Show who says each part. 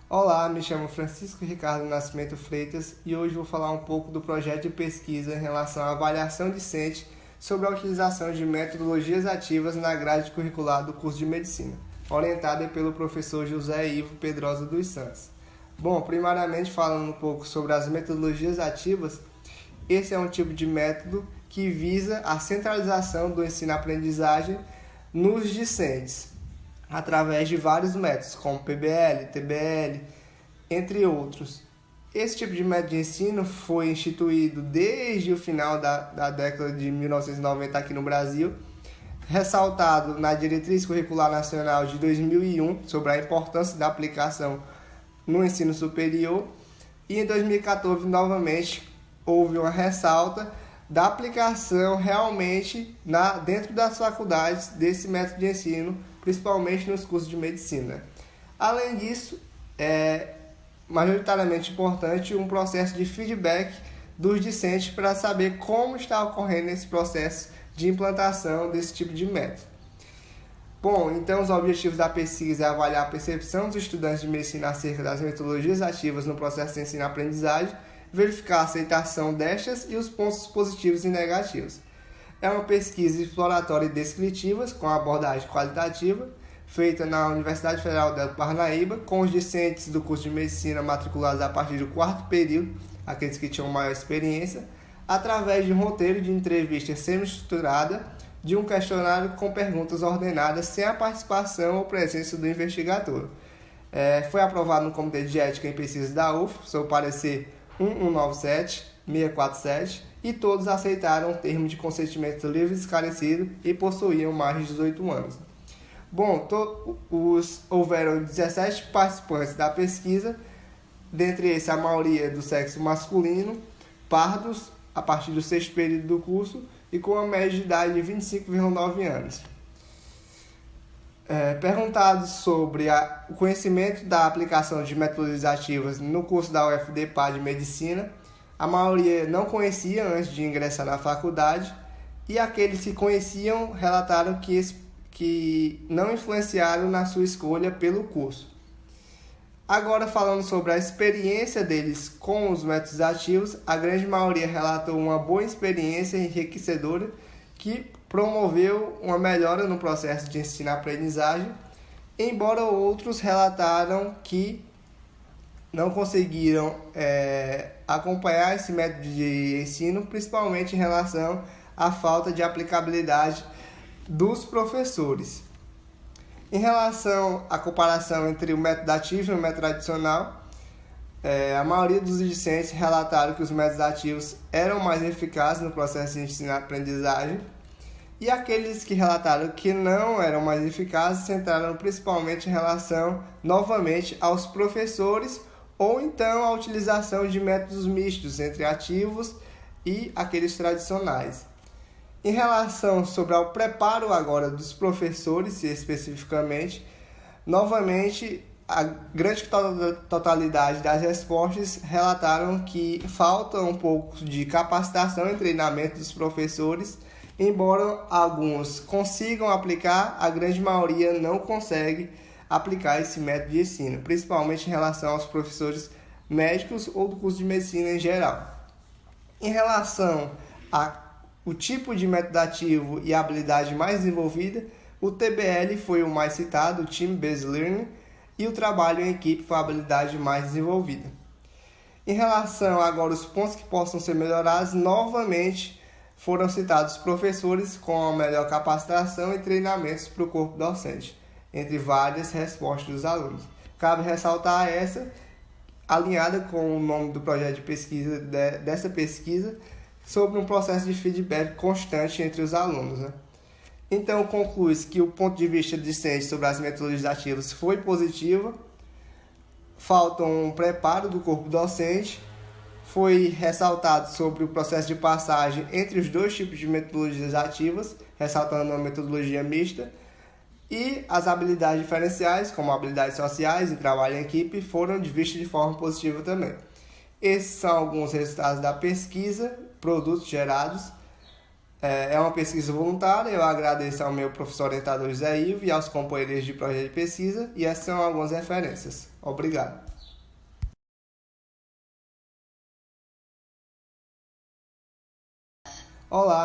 Speaker 1: Olá, me chamo Francisco Ricardo Nascimento Freitas e hoje vou falar um pouco do projeto de pesquisa em relação à avaliação discente sobre a utilização de metodologias ativas na grade curricular do curso de Medicina, orientada pelo professor José Ivo Pedrosa dos Santos. Bom, primariamente falando um pouco sobre as metodologias ativas, esse é um tipo de método que visa a centralização do ensino-aprendizagem nos discentes, através de vários métodos, como PBL, TBL, entre outros. Esse tipo de método de ensino foi instituído desde o final da década de 1990 aqui no Brasil, ressaltado na Diretriz Curricular Nacional de 2001 sobre a importância da aplicação no ensino superior, e em 2014 novamente houve uma ressalta da aplicação realmente dentro das faculdades desse método de ensino, principalmente nos cursos de medicina. Além disso, é majoritariamente importante um processo de feedback dos discentes para saber como está ocorrendo esse processo de implantação desse tipo de método. Bom, então os objetivos da pesquisa é avaliar a percepção dos estudantes de medicina acerca das metodologias ativas no processo de ensino-aprendizagem, verificar a aceitação destas e os pontos positivos e negativos. É uma pesquisa exploratória e descritiva, com abordagem qualitativa, feita na Universidade Federal do Parnaíba, com os discentes do curso de Medicina matriculados a partir do quarto período, aqueles que tinham maior experiência, através de um roteiro de entrevista semi-estruturada, de um questionário com perguntas ordenadas sem a participação ou presença do investigador. Foi aprovado no Comitê de Ética em Pesquisa da UF, sob o parecer 1197-647, e todos aceitaram o termo de consentimento livre e esclarecido e possuíam mais de 18 anos. Bom, houveram 17 participantes da pesquisa, dentre esses a maioria do sexo masculino, pardos, a partir do sexto período do curso, e com uma média de idade de 25,9 anos. Perguntados sobre o conhecimento da aplicação de metodologias ativas no curso da UFDPA de Medicina, a maioria não conhecia antes de ingressar na faculdade, e aqueles que conheciam relataram que não influenciaram na sua escolha pelo curso. Agora, falando sobre a experiência deles com os métodos ativos, a grande maioria relatou uma boa experiência enriquecedora que promoveu uma melhora no processo de ensino-aprendizagem, embora outros relataram que não conseguiram acompanhar esse método de ensino, principalmente em relação à falta de aplicabilidade dos professores. Em relação à comparação entre o método ativo e o método tradicional, a maioria dos discentes relataram que os métodos ativos eram mais eficazes no processo de ensino-aprendizagem, e aqueles que relataram que não eram mais eficazes centraram principalmente em relação, novamente, aos professores ou então a utilização de métodos mistos entre ativos e aqueles tradicionais. Em relação sobre ao preparo agora dos professores, especificamente, novamente, a grande totalidade das respostas relataram que falta um pouco de capacitação e treinamento dos professores, embora alguns consigam aplicar, a grande maioria não consegue aplicar esse método de ensino, principalmente em relação aos professores médicos ou do curso de medicina em geral. Em relação ao tipo de método ativo e a habilidade mais desenvolvida, o TBL foi o mais citado, o Team Based Learning, e o trabalho em equipe foi a habilidade mais desenvolvida. Em relação agora aos pontos que possam ser melhorados, novamente foram citados professores com a melhor capacitação e treinamentos para o corpo docente, entre várias respostas dos alunos. Cabe ressaltar essa, alinhada com o nome do projeto de pesquisa, dessa pesquisa, sobre um processo de feedback constante entre os alunos. Então, conclui-se que o ponto de vista discente sobre as metodologias ativas foi positivo, falta um preparo do corpo docente, foi ressaltado sobre o processo de passagem entre os dois tipos de metodologias ativas, ressaltando a metodologia mista, e as habilidades diferenciais, como habilidades sociais e trabalho em equipe, foram vistas de forma positiva também. Esses são alguns resultados da pesquisa, produtos gerados. É uma pesquisa voluntária, eu agradeço ao meu professor orientador José Ivo e aos companheiros de projeto de pesquisa, e essas são algumas referências. Obrigado. Olá,